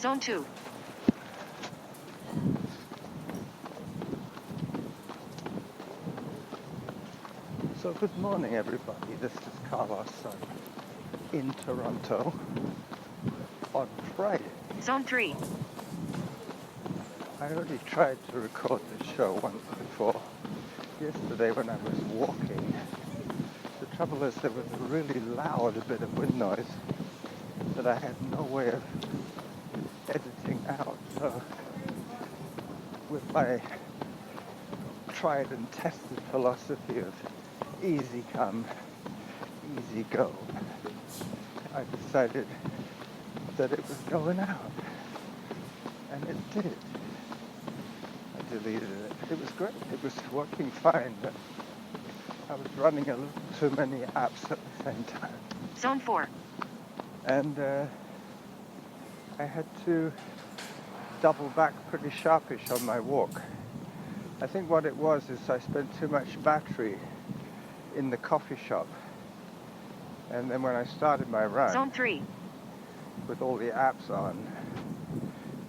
Zone 2. So good morning everybody, this is Carlos in Toronto on Friday. Zone 3. I already tried to record the show once before, yesterday when I was walking. The trouble is there was a really loud bit of wind noise that I had no way of editing out. So with my tried and tested philosophy of easy come, easy go, I decided that it was going out. And it did. I deleted it. It was great. It was working fine, but I was running a little too many apps at the same time. Zone 4. And I had to double back pretty sharpish on my walk. I think what it was is I spent too much battery in the coffee shop. And then when I started my run, Zone 3. with all the apps on,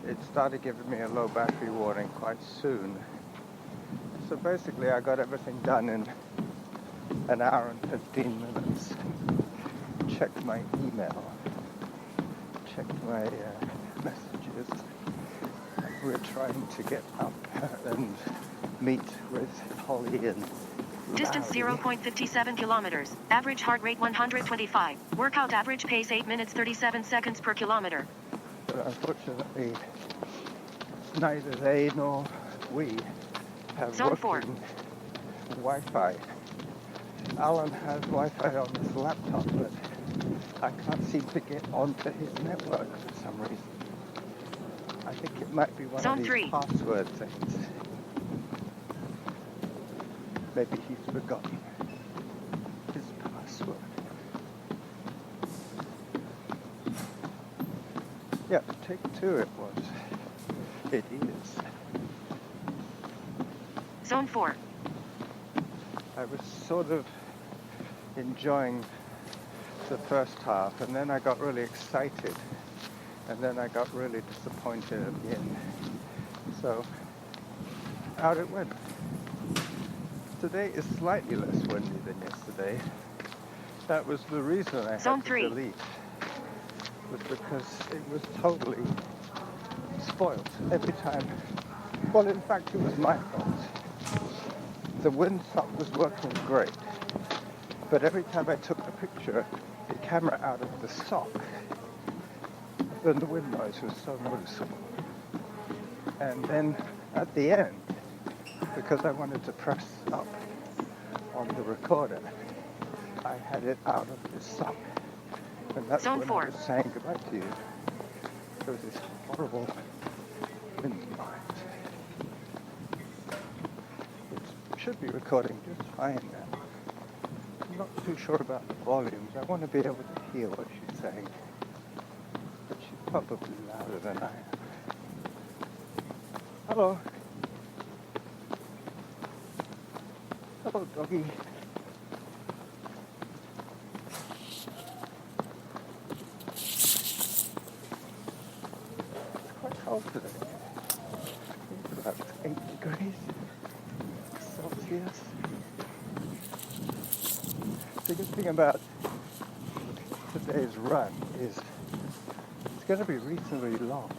it started giving me a low battery warning quite soon. So basically I got everything done in an hour and 15 minutes. Checked my email, checked my messages. We're trying to get up and meet with Holly and Distance 0.57 kilometers. Average heart rate 125. Workout average pace 8 minutes 37 seconds per kilometer. But unfortunately, neither they nor we have Zone working Wi-Fi. Alan has Wi-Fi on his laptop, but I can't seem to get onto his network for some reason. I think it might be one Zone of these 3. password things. Maybe he's forgotten his password. Yeah, take 2 it was. It is. Zone 4. I was sort of enjoying the first half, and then I got really excited, and then I got really disappointed at the end. So, out it went. Today is slightly less windy than yesterday. That was the reason I Zone had to 3. delete, was because it was totally spoiled every time. Well, in fact, it was my fault. The windsock was working great, but every time I took the picture, the camera out of the sock, then the wind noise was so noticeable. And then at the end, because I wanted to press up on the recorder, I had it out of the sock. And that's Zone when 4. I was saying goodbye to you. There was this horrible wind noise. It should be recording just fine now. I'm not too sure about the volumes. I want to be able to hear what she's saying. But she's probably louder than I am. Hello. Hello, doggy. It's quite cold today. It's about 8 degrees Celsius. The good thing about today's run is it's going to be reasonably long.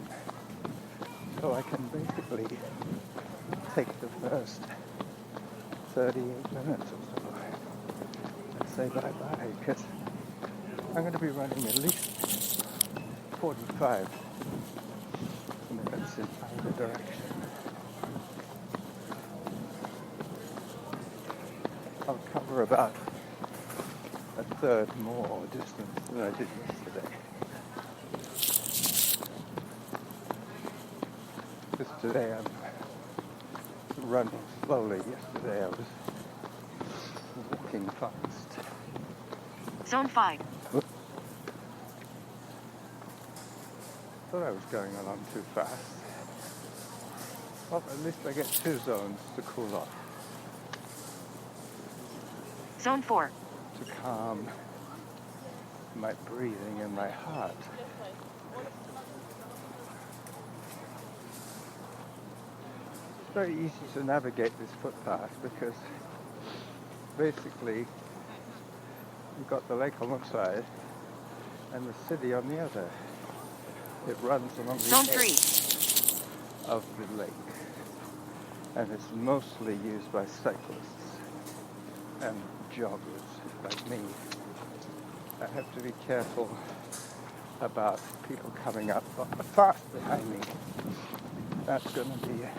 So I can basically take the first 38 minutes or so and say bye-bye, because I'm going to be running at least 45 minutes in either direction. I'll cover about a third more distance than I did yesterday. Because today I'm running slowly. Yesterday I was walking fast. Zone 5. Thought I was going along too fast. Well, at least I get 2 zones to cool off, Zone 4. to calm my breathing and my heart. very easy to navigate this footpath because basically you've got the lake on one side and the city on the other. It runs along the Zone edge 3. of the lake, and it's mostly used by cyclists and joggers like me. I have to be careful about people coming up fast behind me. That's going to be a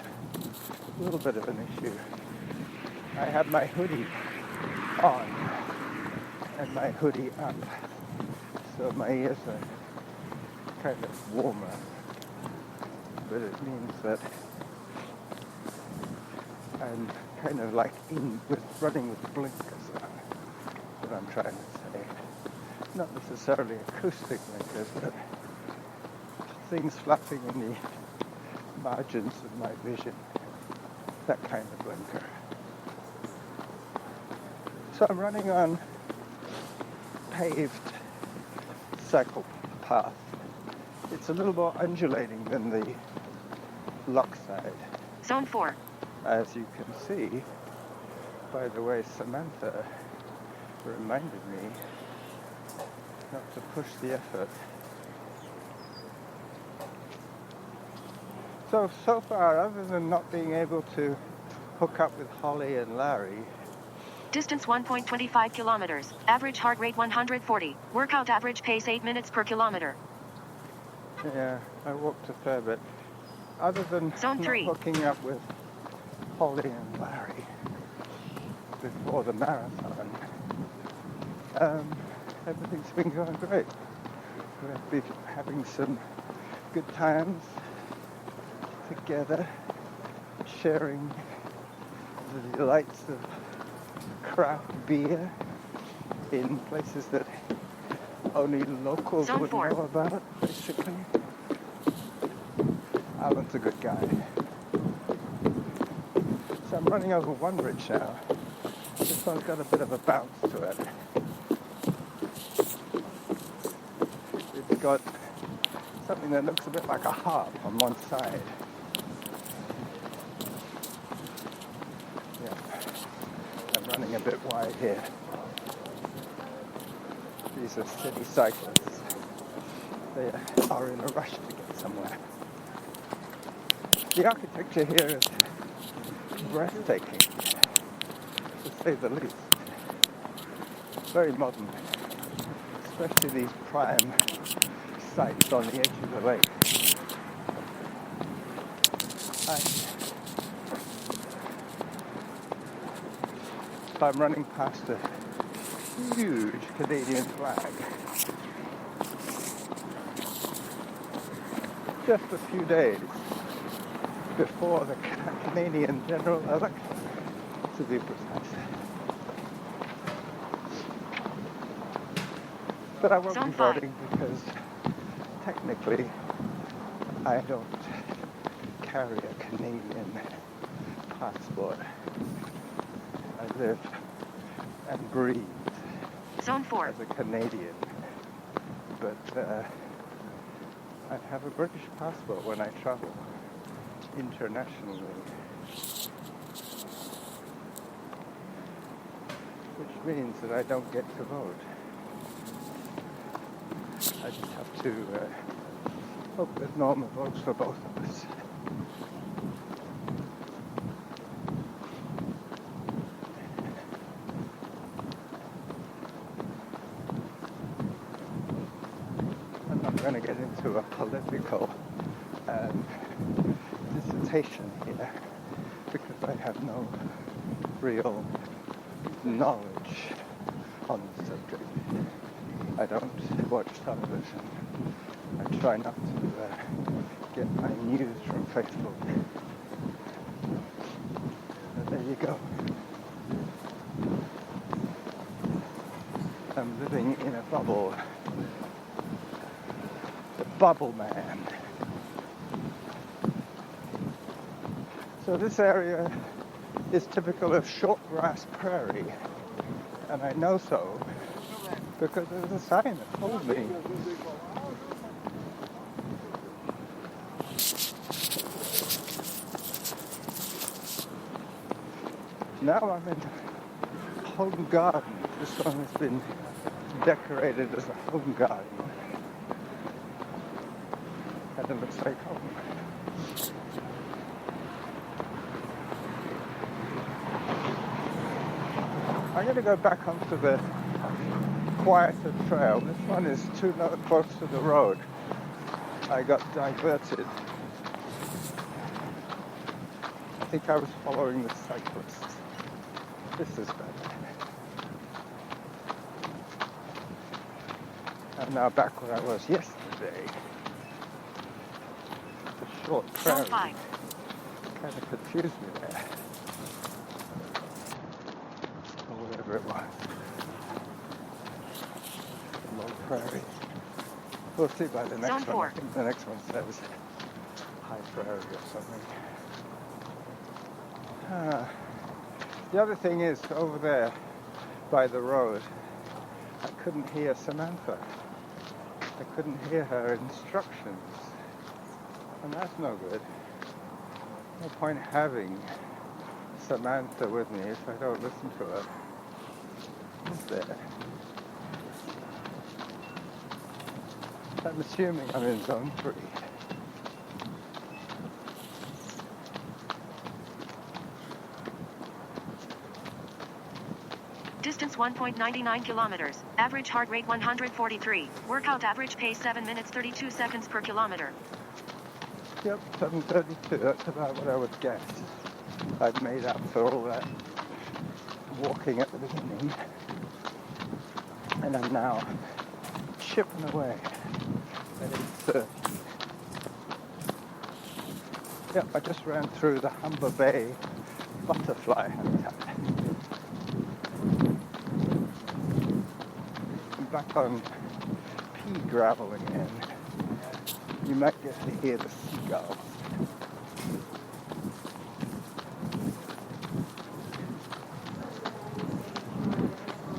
little bit of an issue. I have my hoodie on and my hoodie up, so my ears are kind of warmer, but it means that I'm kind of like running with blinkers on, what I'm trying to say. Not necessarily acoustic blinkers, but things flapping in the margins of my vision, that kind of blinker. So I'm running on paved cycle path. It's a little more undulating than the lock side. Zone 4. As you can see by the way Samantha reminded me not to push the effort. So far, other than not being able to hook up with Holly and Larry. Distance 1.25 kilometers. Average heart rate 140. Workout average pace 8 minutes per kilometer. Yeah, I walked a fair bit. Other than Zone 3. not hooking up with Holly and Larry before the marathon, everything's been going great. We've been having some good times together, sharing the delights of craft beer in places that only locals Zone would 4. know about, basically. Alan's a good guy. So I'm running over one bridge now. This one's got a bit of a bounce to it. It's got something that looks a bit like a harp on one side. Yeah, I'm running a bit wide here. These are city cyclists. They are in a rush to get somewhere. The architecture here is breathtaking, to say the least. Very modern, especially these prime sites on the edge of the lake. I'm running past a huge Canadian flag. Just a few days before the Canadian general election, to be precise. But I won't Zone be 5. voting because technically I don't carry a Canadian passport. I live and breathe Zone 4. as a Canadian, but I have a British passport when I travel internationally, which means that I don't get to vote. I just have to hope that Norma votes for both of us. I'm not going to get into a political dissertation here because I have no real knowledge on the subject. I don't watch television. I try not to get my news from Facebook. But there you go. I'm living in a bubble. The bubble man. So this area is typical of short grass prairie, and I know so because there's a sign that told me. Now I'm in home garden. This one has been decorated as a home garden. And it looks like home. I'm going to go back onto the quieter trail. This one is too close to the road. I got diverted. I think I was following the cyclists. This is better. I'm now back where I was yesterday. The short trail Zone 5. kind of confused me there. Or whatever it was. The long prairie. We'll see by the next Zone one. 4. I think the next one says high prairie or something. The other thing is, over there by the road, I couldn't hear Samantha. I couldn't hear her instructions. And that's no good. No point having Samantha with me if I don't listen to her. Is there? I'm assuming I'm in zone 3. Distance 1.99 kilometers. Average heart rate 143. Workout average pace 7 minutes 32 seconds per kilometer. Yep, 7:32. That's about what I would guess. I've made up for all that walking at the beginning. And I'm now chipping away at 8:30. Yep, I just ran through the Humber Bay butterfly habitat. I'm back on pea gravel again. You might get to hear the seagulls.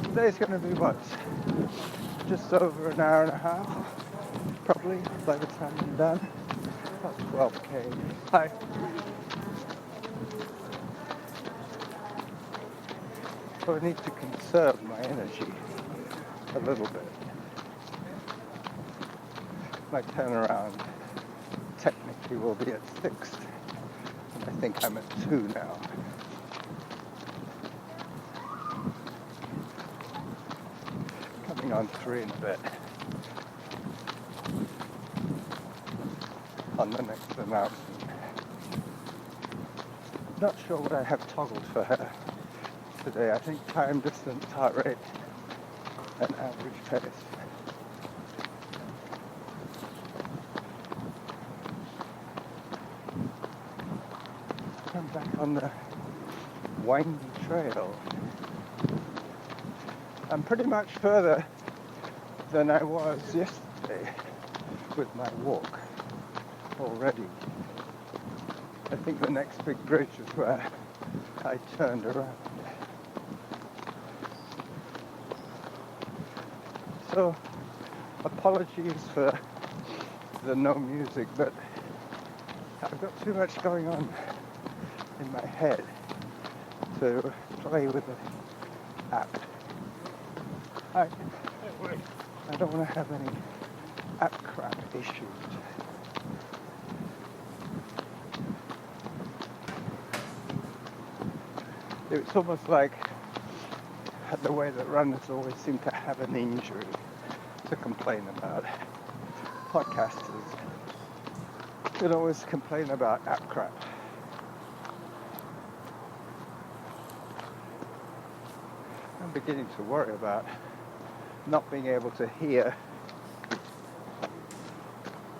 Today's going to be what? Just over an hour and a half, probably, by the time I'm done. About 12k. Hi. So I need to conserve my energy a little bit. My turnaround technically will be at 6, and I think I'm at 2 now. Coming on 3 in a bit. On the next announcement. Not sure what I have toggled for her today. I think time, distance, heart rate, and average pace. I'm back on the windy trail. I'm pretty much further than I was yesterday with my walk already. I think the next big bridge is where I turned around. So, apologies for the no music, but I've got too much going on in my head to play with the app. I don't want to have any app crap issues. It's almost like the way that runners always seem to have an injury to complain about. Podcasters can always complain about app crap. I'm beginning to worry about not being able to hear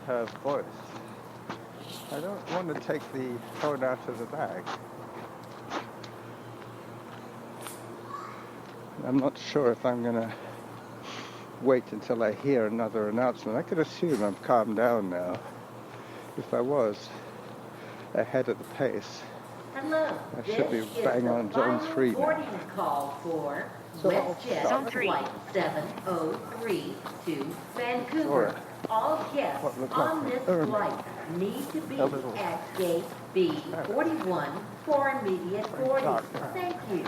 her voice. I don't want to take the phone out of the bag. I'm not sure if I'm going to wait until I hear another announcement. I could assume I'm calmed down now. If I was ahead of the pace, Hello. I should be bang on zone 3 now. Boarding call for So, WestJet Zone 3. Flight 703 to Vancouver. Sorry. All guests What looked on like this an urn. flight need to be A little at gate B41 for immediate boarding. dark now. Thank you.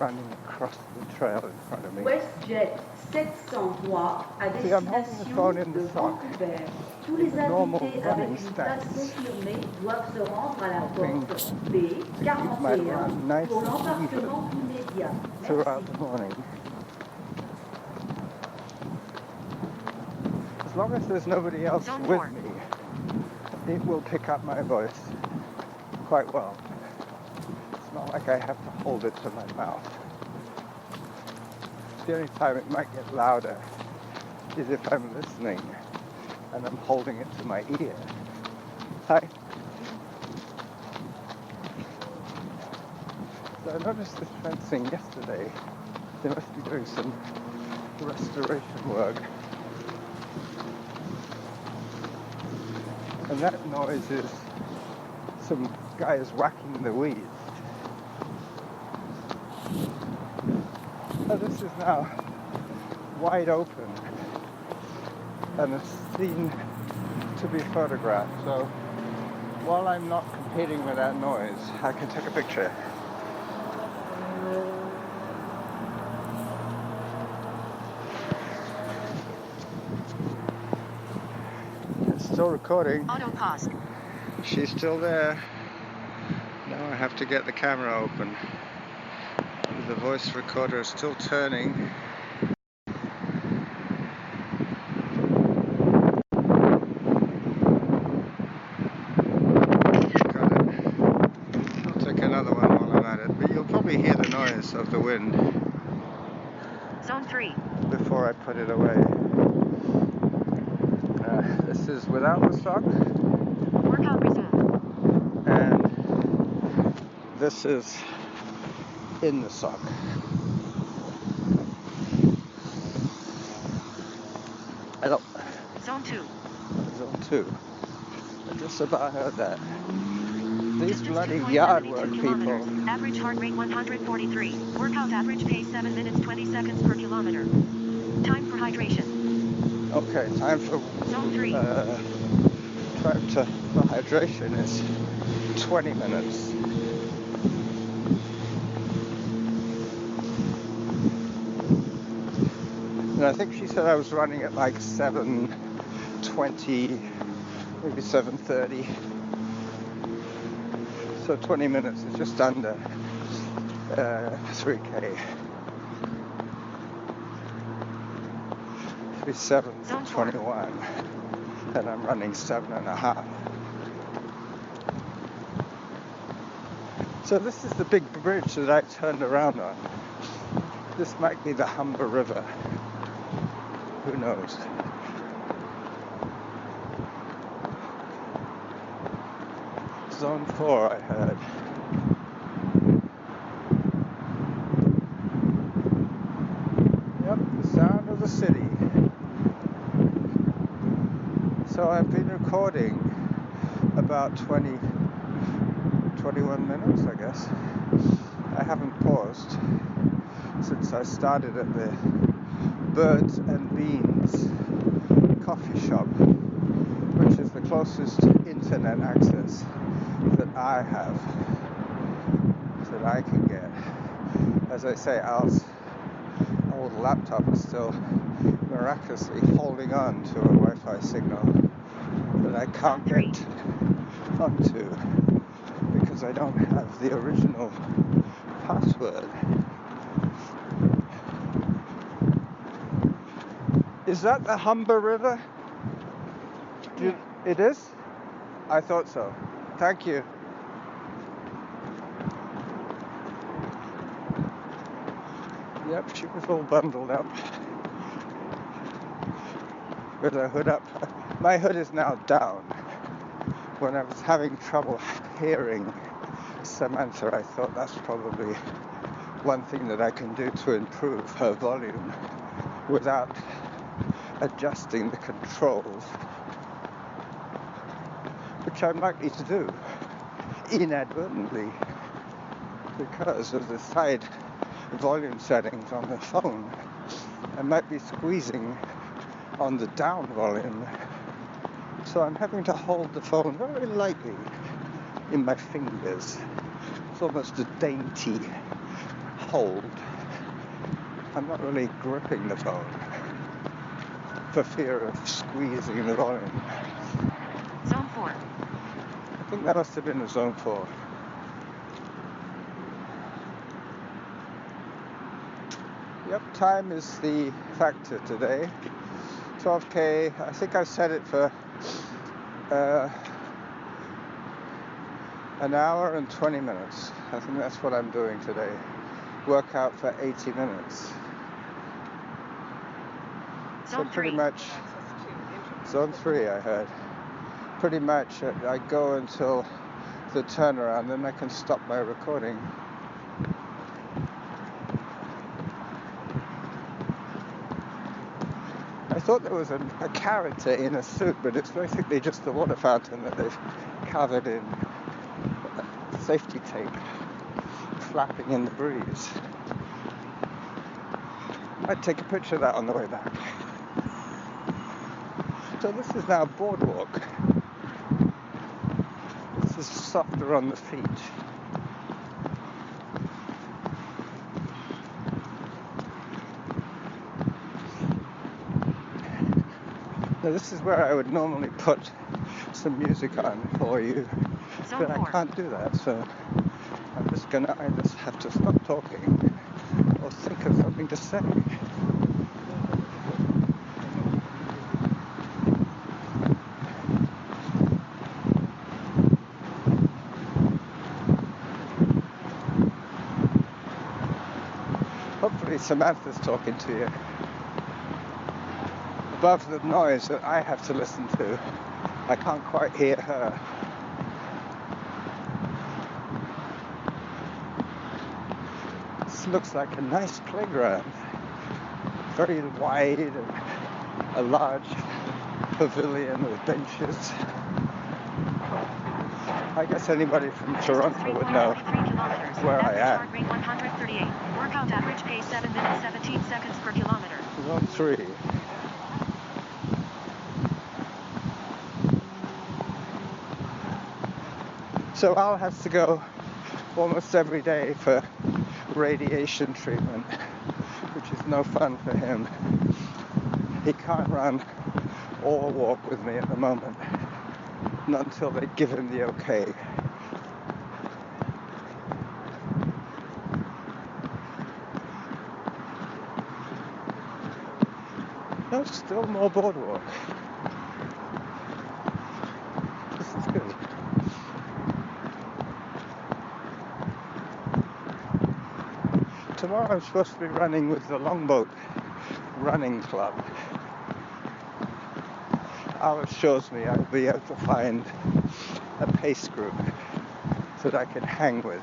running across the trail in front of me. WestJet 703 à See, I'm holding the phone destination in the de sock. Vancouver. Tous In les the normal invités running avec une stance. place confirmée doivent se rendre à la Hoping porte to keep my B41 run nice pour and l'embarquement even immédiat. throughout Merci. the morning. As long as there's nobody else Zone with 4. me, it will pick up my voice quite well. It's not like I have to hold it to my mouth. The only time it might get louder is if I'm listening and I'm holding it to my ear. Hi. So I noticed this fencing yesterday. They must be doing some restoration work. And that noise is some guys whacking the weeds. So this is now wide open and a scene to be photographed. So while I'm not competing with that noise, I can take a picture. It's still recording. Auto pause. She's still there. Now I have to get the camera open. The voice recorder is still turning. Got it. I'll take another one while I'm at it. But you'll probably hear the noise of the wind Zone 3. before I put it away. This is without the sock, Workout resumed. and this is in the sock. I don't. Zone 2. Zone 2. I just about heard that. These Distance bloody 2.72 yard work kilometers. people. Average heart rate 143. Workout average pace 7 minutes 20 seconds per kilometer. Time for hydration. Okay, time for Zone 3. for hydration is 20 minutes. And I think she said I was running at like 7:20, maybe 7:30. So 20 minutes is just under 3K. 3:7:21, and I'm running 7.5. So this is the big bridge that I turned around on. This might be the Humber River. Who knows? Zone 4, I heard. Yep, the sound of the city. So I've been recording about 21 minutes, I guess. I haven't paused since I started at the Birds and Beans coffee shop, which is the closest internet access that I have, that I can get. As I say, Al's old laptop is still miraculously holding on to a Wi-Fi signal that I can't get onto because I don't have the original password. Is that the Humber River? It is? I thought so. Thank you. Yep, she was all bundled up with her hood up. My hood is now down. When I was having trouble hearing Samantha, I thought that's probably one thing that I can do to improve her volume without adjusting the controls, which I'm likely to do inadvertently because of the side volume settings on the phone. I might be squeezing on the down volume So I'm having to hold the phone very lightly in my fingers. It's almost a dainty hold. I'm not really gripping the phone for fear of squeezing the volume. Zone 4. I think that must have been a zone 4. Yep, time is the factor today. 12K, I think I've set it for an hour and 20 minutes. I think that's what I'm doing today. Workout for 80 minutes. So Zone pretty 3. much, zone 3 I heard. Pretty much I go until the turnaround, then I can stop my recording. I thought there was a character in a suit, but it's basically just the water fountain that they've covered in safety tape, flapping in the breeze. I'd take a picture of that on the way back. So this is now boardwalk. This is softer on the feet. Now this is where I would normally put some music on for you, Zone but I 4. can't do that, so I'm just gonna either have to stop talking or think of something to say. Hopefully Samantha's talking to you above the noise that I have to listen to. I can't quite hear her. This looks like a nice playground. Very wide and a large pavilion with benches. I guess anybody from Toronto would know 3.3 kilometers. where I Average am. heart rate 138. Workout average pace 7 minutes 17 seconds per kilometer. Zone 3. So Al has to go almost every day for radiation treatment, which is no fun for him. He can't run or walk with me at the moment, not until they give him the okay. No, still more boardwalk. This is good. Tomorrow I'm supposed to be running with the Longboat Running Club. Alice shows me I'll be able to find a pace group that I can hang with.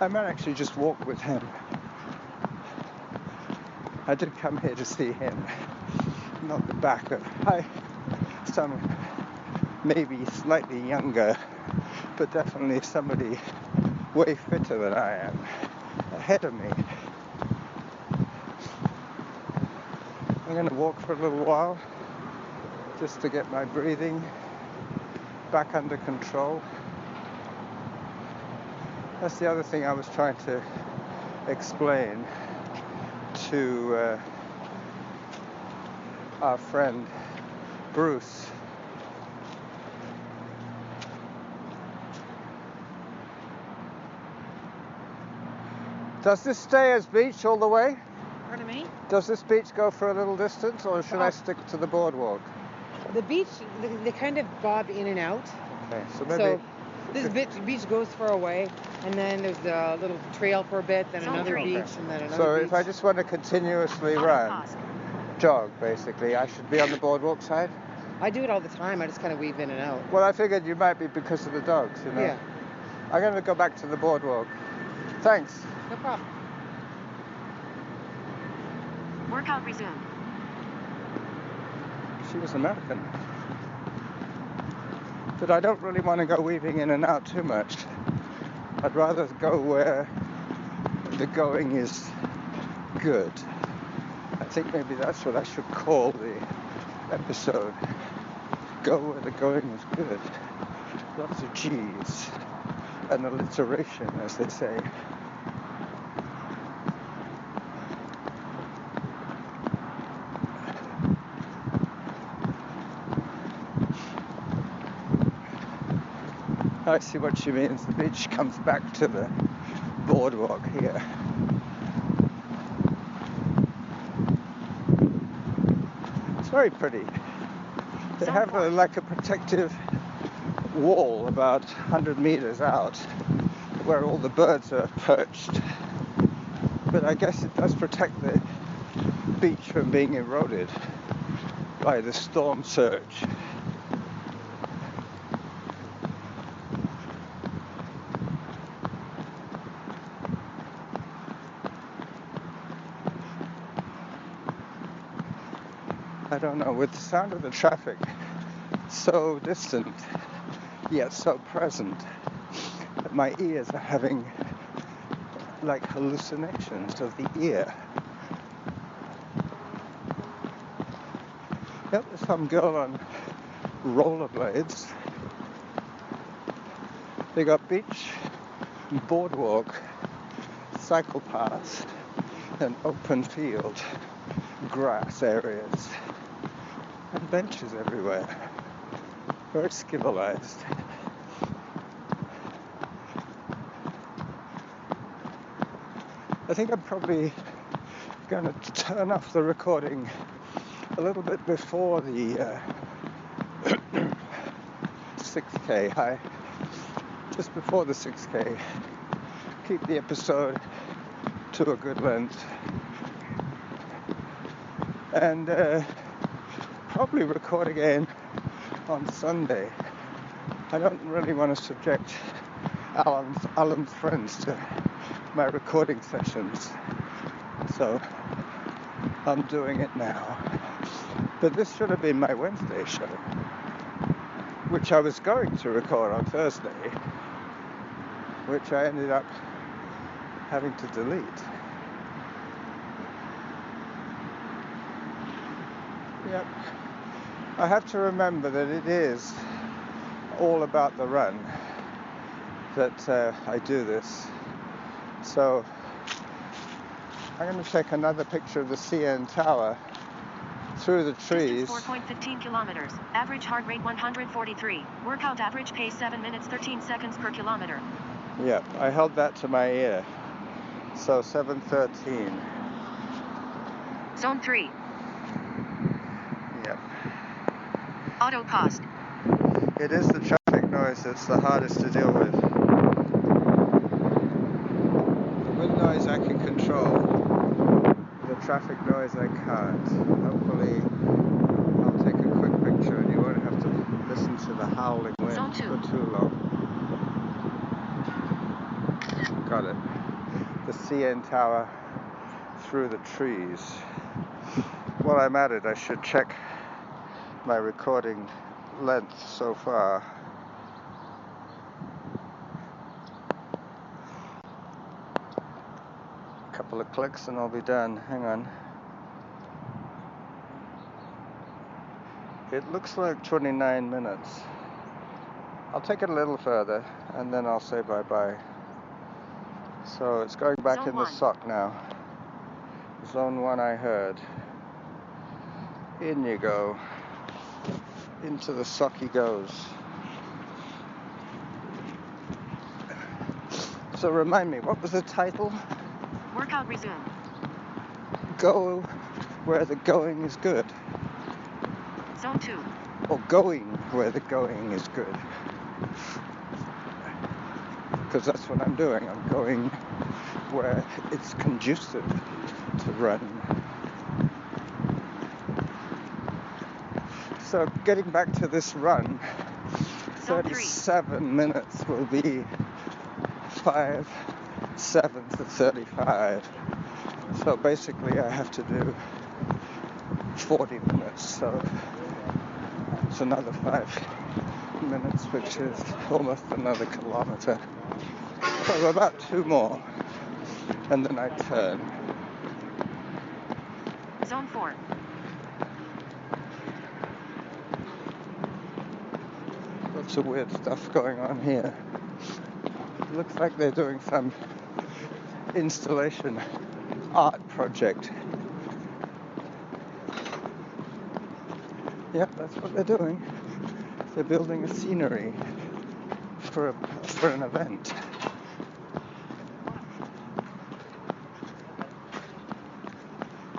I might actually just walk with him. I did come here to see him, not the back of some maybe slightly younger, but definitely somebody way fitter than I am, ahead of me. I'm going to walk for a little while, just to get my breathing back under control. That's the other thing I was trying to explain to our friend Bruce. Does this stay as beach all the way? Pardon me? Does this beach go for a little distance, or should I stick to the boardwalk? The beach, they kind of bob in and out. Okay, so maybe... So this beach goes for a way, and then there's a little trail for a bit, then Zone another 3. beach, and then another So beach. if I just want to continuously run, Pause. jog basically, I should be on the boardwalk side? I do it all the time. I just kind of weave in and out. Well, I figured you might be because of the dogs, you know? Yeah, I'm going to go back to the boardwalk. Thanks. no problem. Workout resumed. She was American. But I don't really want to go weaving in and out too much. I'd rather go where the going is good. I think maybe that's what I should call the episode. Go where the going is good. Lots of G's and alliteration, as they say. I see what she means. The beach comes back to the boardwalk here. It's very pretty. They have like a protective wall about 100 meters out where all the birds are perched. But I guess it does protect the beach from being eroded by the storm surge. I don't know, with the sound of the traffic so distant yet so present that my ears are having like hallucinations of the ear. Yep, there's some girl on rollerblades. They got beach, boardwalk, cycle paths, and open field, grass areas, and benches everywhere. Very civilized. I think I'm probably going to turn off the recording a little bit before the 6K. Just before the 6K. Keep the episode to a good length. And probably record again on Sunday. I don't really want to subject Alan's friends to my recording sessions, so I'm doing it now. But this should have been my Wednesday show, which I was going to record on Thursday, which I ended up having to delete. Yep. I have to remember that it is all about the run that I do this. So I'm going to take another picture of the CN Tower through the trees. 4.15 kilometers. Average heart rate 143. Workout average pace 7 minutes 13 seconds per kilometer. Yep, I held that to my ear. So 7:13. Zone 3. Yep. Auto cost. It is the traffic noise that's the hardest to deal with. The wind noise I can control. The traffic noise I can't. Hopefully I'll take a quick picture and you won't have to listen to the howling wind for too long. Got it. The CN Tower through the trees. While I'm at it, I should check my recording length so far. A couple of clicks and I'll be done. Hang on. It looks like 29 minutes. I'll take it a little further and then I'll say bye-bye. So it's going back Zone in 1. the sock now. Zone 1 I heard. In you go. Into the sock he goes. So remind me, what was the title? Workout resume. Go where the going is good. Zone 2. Or going where the going is good. Because that's what I'm doing. I'm going where it's conducive to run. So getting back to this run, 37 minutes will be 5, 7 to 35. So basically I have to do 40 minutes. So it's another 5 minutes, which is almost another kilometer. So about 2 more, and then I turn. Zone 4. Lots of weird stuff going on here. Looks like they're doing some installation art project. Yep, that's what they're doing. They're building a scenery for an event.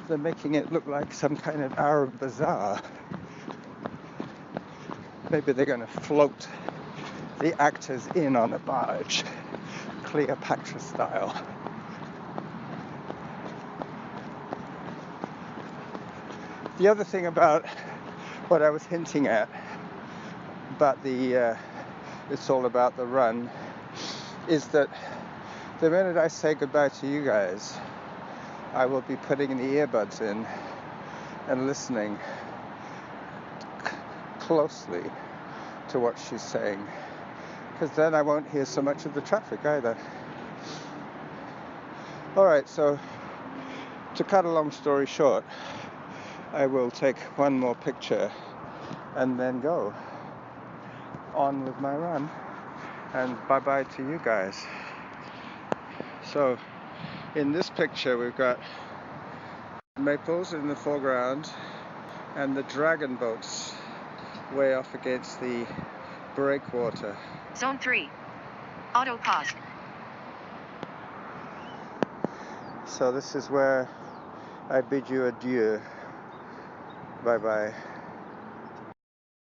They're making it look like some kind of Arab bazaar. Maybe they're going to float the actors in on a barge, Cleopatra style. The other thing about what I was hinting at, about it's all about the run, is that the minute I say goodbye to you guys, I will be putting the earbuds in and listening closely to what she's saying, because then I won't hear so much of the traffic either. Alright, so to cut a long story short, I will take one more picture and then go on with my run, and bye-bye to you guys. So in this picture we've got maples in the foreground and the dragon boats way off against the breakwater. Zone 3. Auto pause. So this is where I bid you adieu. Bye bye.